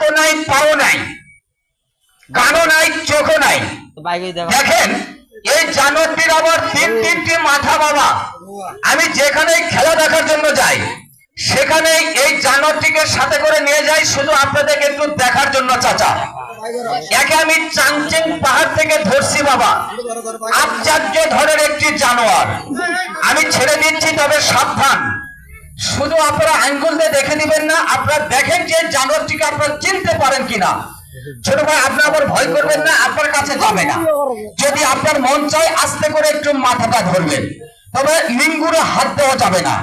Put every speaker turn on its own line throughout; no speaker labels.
হাতও নাই, পাও নাই, গানও নাই, চোখও নাই। দেখেন এই জানোয়ারটির আবার তিনটি মাথা বাবা। আমি যেখানে খেলা দেখার জন্য যাই সেখানে এই জানোয়ারটিকে সাথে করে নিয়ে যাই শুধু আপনাদেরকে একটু দেখার জন্য চাচা। একে আমি চাংচিং পাহাড় থেকে ধরছি বাবা, আশ্চর্য ধরনের একটি জানোয়ার। আমি ছেড়ে দিচ্ছি, তবে সাবধান, শুধু আপনারা আঙ্গুল দিয়ে দেখে দিবেন না, আপনারা দেখেন যে জানোয়ারটিকে আপনারা চিনতে পারেন কিনা। ছোট ভাই আপনি আবার ভয় করবেন না, আপনার কাছে যাবে না। যদি আপনার মন চায় আস্তে করে একটু মাথাটা ধরবেন, তবে লিঙ্গুরে হাত দেওয়া যাবে না।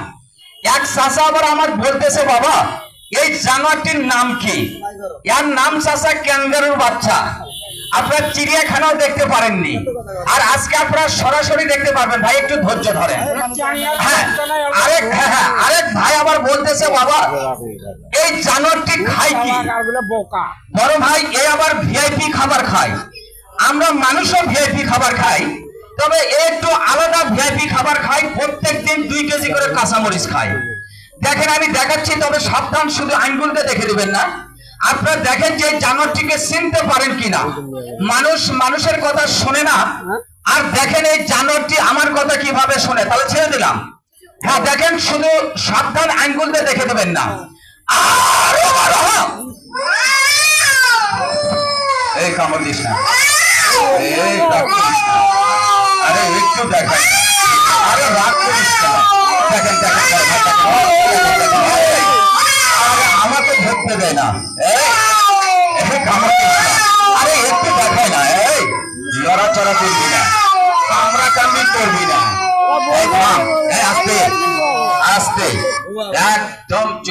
এক চাচা আবার আমার বলতেছে বাবা এই জানোয়ারটির নাম কি? এর নাম চাচা ক্যাঙ্গারুর বাচ্চা। আপনারা চিড়িয়াখানাও দেখতে পারেননি, আর আজকে আপনারা সরাসরি দেখতে পারবেন। ভাই একটু ধৈর্য ধরেন। হ্যাঁ আরেক ভাই আবার বলতেছে বাবা এই জানোয়ারটি খায় কি? বড় ভাই এ আবার ভিআইপি খাবার খায়। আমরা মানুষও ভিআইপি খাবার খাই, তবে একটু আলাদা ভিআইপি খাবার খাই। প্রত্যেকদিন 2 কেজি করে কাঁচামরিচ খাই। দেখেন আমি দেখাচ্ছি, তবে সাবধান, শুধু আঙ্গুলতে দেখে দিবেন না। আপনারা দেখেন যে জানোয়ারটিকে চিনতে পারেন কিনা। মানুষের কথা শোনে না, আর দেখেন এই জানোয়ারটি আমার কথা কিভাবে শোনে। তাহলে ছেড়ে দিলাম। হ্যাঁ দেখেন, শুধু সাবধান, আঙ্গুলতে দেখে দেবেন না। এই কামড় দিস না, আরে একটু দেখেন, আরে রাগ করিস না। দেখেন আমাকে ধরতে দেয় না। আরে একটু দেখায় না, এই লড়াচড়া করবি না, কামড়া কামড়ি করবি না। আস্তে আস্তে একদম।